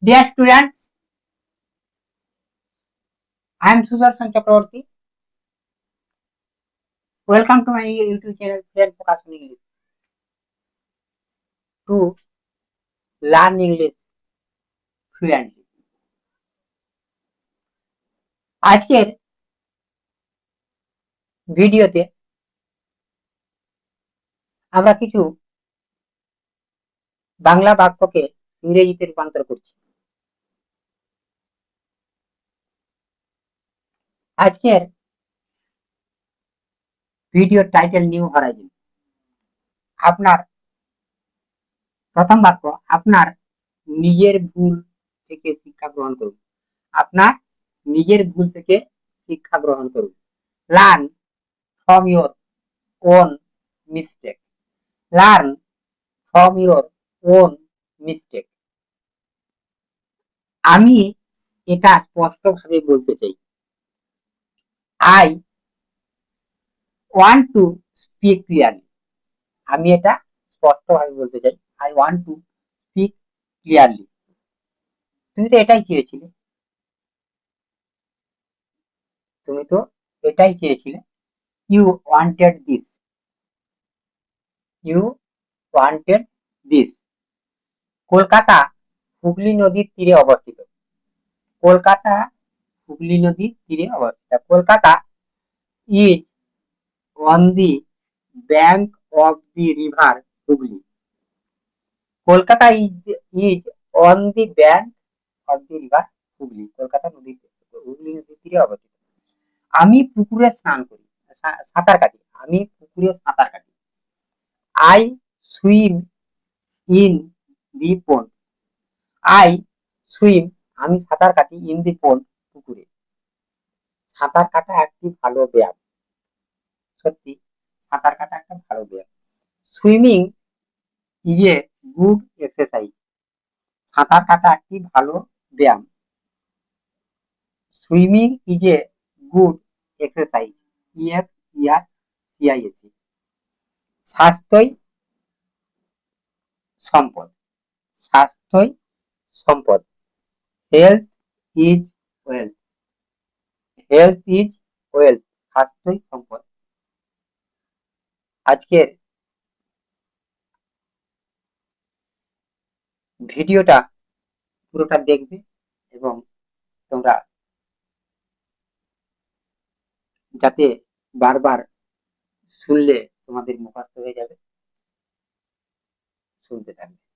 Dear students, I am Sudarshan Chakraborty. Welcome to my YouTube channel, Fluent Focus on English. To learn English fluently. আজকের ভিডিওতে আমরা কিছু বাংলা বাক্যকে ইংরেজিতে রূপান্তর করছি। আজকের ভিডিওর টাইটেল নিউ হরাইজন। আপনার প্রথম বাক্য, আপনার নিজের ভুল থেকে শিক্ষা গ্রহণ করুন। আপনার নিজের ভুল থেকে শিক্ষা গ্রহণ করুন। Learn from your own mistake. Learn from your own mistake. আমি এটা স্পষ্টভাবে বলতে চাই, I want to speak clearly. আমি এটা স্পষ্টভাবে বলতে চাই, I want to speak clearly. তুমি তো এটাই চেয়েছিলে, তুমি তো এটাই চেয়েছিলে। You wanted this, you wanted this. Kolkata Hooghly নদীর তীরে অবস্থিত। কলকাতা হুগলি নদীর তীরে অবস্থিত। Kolkata is on the bank of the river Hooghly. Kolkata is on the bank of the river Hooghly. Kolkata Hooghly নদীর তীরে অবস্থিত। আমি পুকুরে স্নান করি, সাঁতার কাটি। আমি পুকুরে সাঁতার কাটি। I swim in the pond. I swim, আমি সাঁতার কাটি, ইন দি পন্ড, পুকুরে। সাঁতার কাটা একটি ভালো ব্যায়াম। সত্যি সাঁতার কাটা একটা ভালো ব্যায়াম। Swimming is a good exercise. সাঁতার কাটা একটি ভালো ব্যায়াম। Swimming is a good exercise. ইএফইআরসিআইএসি। স্বাস্থ্যই সম্পদ। স্বাস্থ্যই সম্পদ। Health is wealth. Health is wealth. স্বাস্থ্যই সম্পদ। আজকের ভিডিওটা পুরোটা দেখবে এবং তোমরা যাতে বারবার শুনলে তোমাদের মুখস্থ হয়ে যাবে, শুনতে থাকবে।